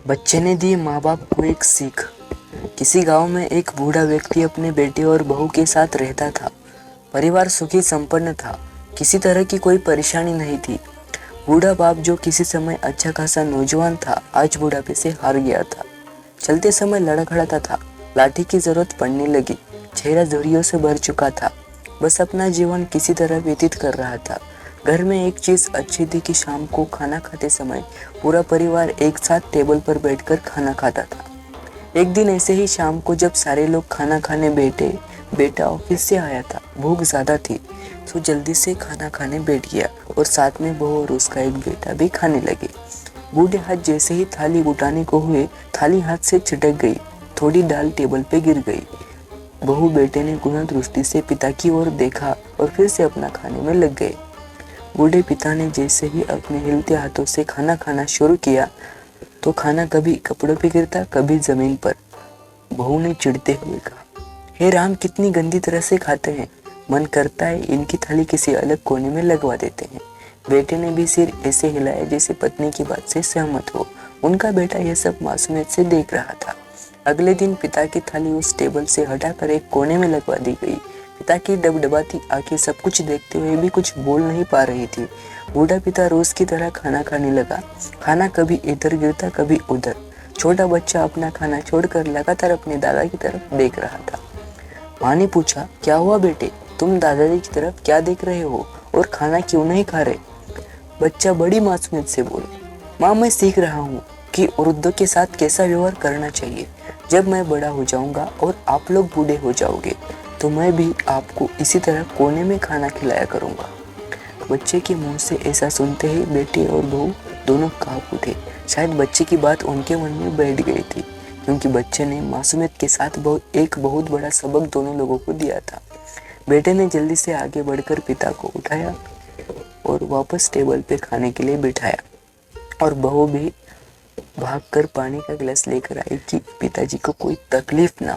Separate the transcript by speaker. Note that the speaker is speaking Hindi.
Speaker 1: बच्चे ने दी माँ बाप को एक सीख। किसी गांव में एक बूढ़ा व्यक्ति अपने बेटे और बहू के साथ रहता था। परिवार सुखी संपन्न था, किसी तरह की कोई परेशानी नहीं थी। बूढ़ा बाप जो किसी समय अच्छा खासा नौजवान था, आज बुढ़ापे से हार गया था। चलते समय लड़खड़ाता था, लाठी की जरूरत पड़ने लगी, चेहरा झुर्रियों से भर चुका था, बस अपना जीवन किसी तरह व्यतीत कर रहा था। घर में एक चीज अच्छी थी कि शाम को खाना खाते समय पूरा परिवार एक साथ टेबल पर बैठकर खाना खाता था। एक दिन ऐसे ही शाम को जब सारे लोग खाना खाने बैठे, बेटा ऑफिस से आया था, भूख ज्यादा थी तो जल्दी से खाना खाने बैठ गया और साथ में बहू और उसका एक बेटा भी खाने लगे। बूढ़े हाथ जैसे ही थाली उठाने को हुए, थाली हाथ से छिटक गई, थोड़ी दाल टेबल पे गिर गई। बहू बेटे ने गुना दृष्टि से पिता की ओर देखा और फिर से अपना खाने में लग गए। बूढ़े पिता ने जैसे ही अपने हिलते हाथों से खाना खाना शुरू किया तो खाना कभी कपड़ों पे गिरता, कभी जमीन पर। बहू ने चिढ़ते हुए कहा, हे राम, कितनी गंदी तरह से खाते हैं, मन करता है इनकी थाली किसी अलग कोने में लगवा देते हैं। बेटे ने भी सिर ऐसे हिलाया जैसे पत्नी की बात से सहमत हो। उनका बेटा यह सब मासूमियत से देख रहा था। अगले दिन पिता की थाली उस टेबल से हटाकर एक कोने में लगवा दी गई। पिता की डबडबाती आंखें सब कुछ देखते हुए भी कुछ बोल नहीं पा रही थी। बूढ़ा पिता रोज की तरह खाना खाने लगा। खाना कभी इधर गिरता, कभी उधर। छोटा बच्चा अपना खाना छोड़कर लगातार अपने दादा की तरफ देख रहा था। माँ ने पूछा, क्या हुआ बेटे, तुम दादाजी की तरफ क्या देख रहे हो और खाना क्यों नहीं खा रहे? बच्चा बड़ी मासूमियत से बोला, माँ, मैं सीख रहा हूँ कि वृद्धों के साथ कैसा व्यवहार करना चाहिए। जब मैं बड़ा हो जाऊंगा और आप लोग बूढ़े हो जाओगे तो मैं भी आपको इसी तरह कोने में खाना खिलाया करूंगा। बच्चे के मुंह से ऐसा सुनते ही बेटे और बहू दोनों कांप उठे। शायद बच्चे की बात उनके मन में बैठ गई थी, क्योंकि बच्चे ने मासूमियत के साथ एक बहुत बड़ा सबक दोनों लोगों को दिया था। बेटे ने जल्दी से आगे बढ़कर पिता को उठाया और वापस टेबल पे खाने के लिए बिठाया, और बहू भी भागकर पानी का गिलास लेकर आई कि पिताजी को कोई तकलीफ ना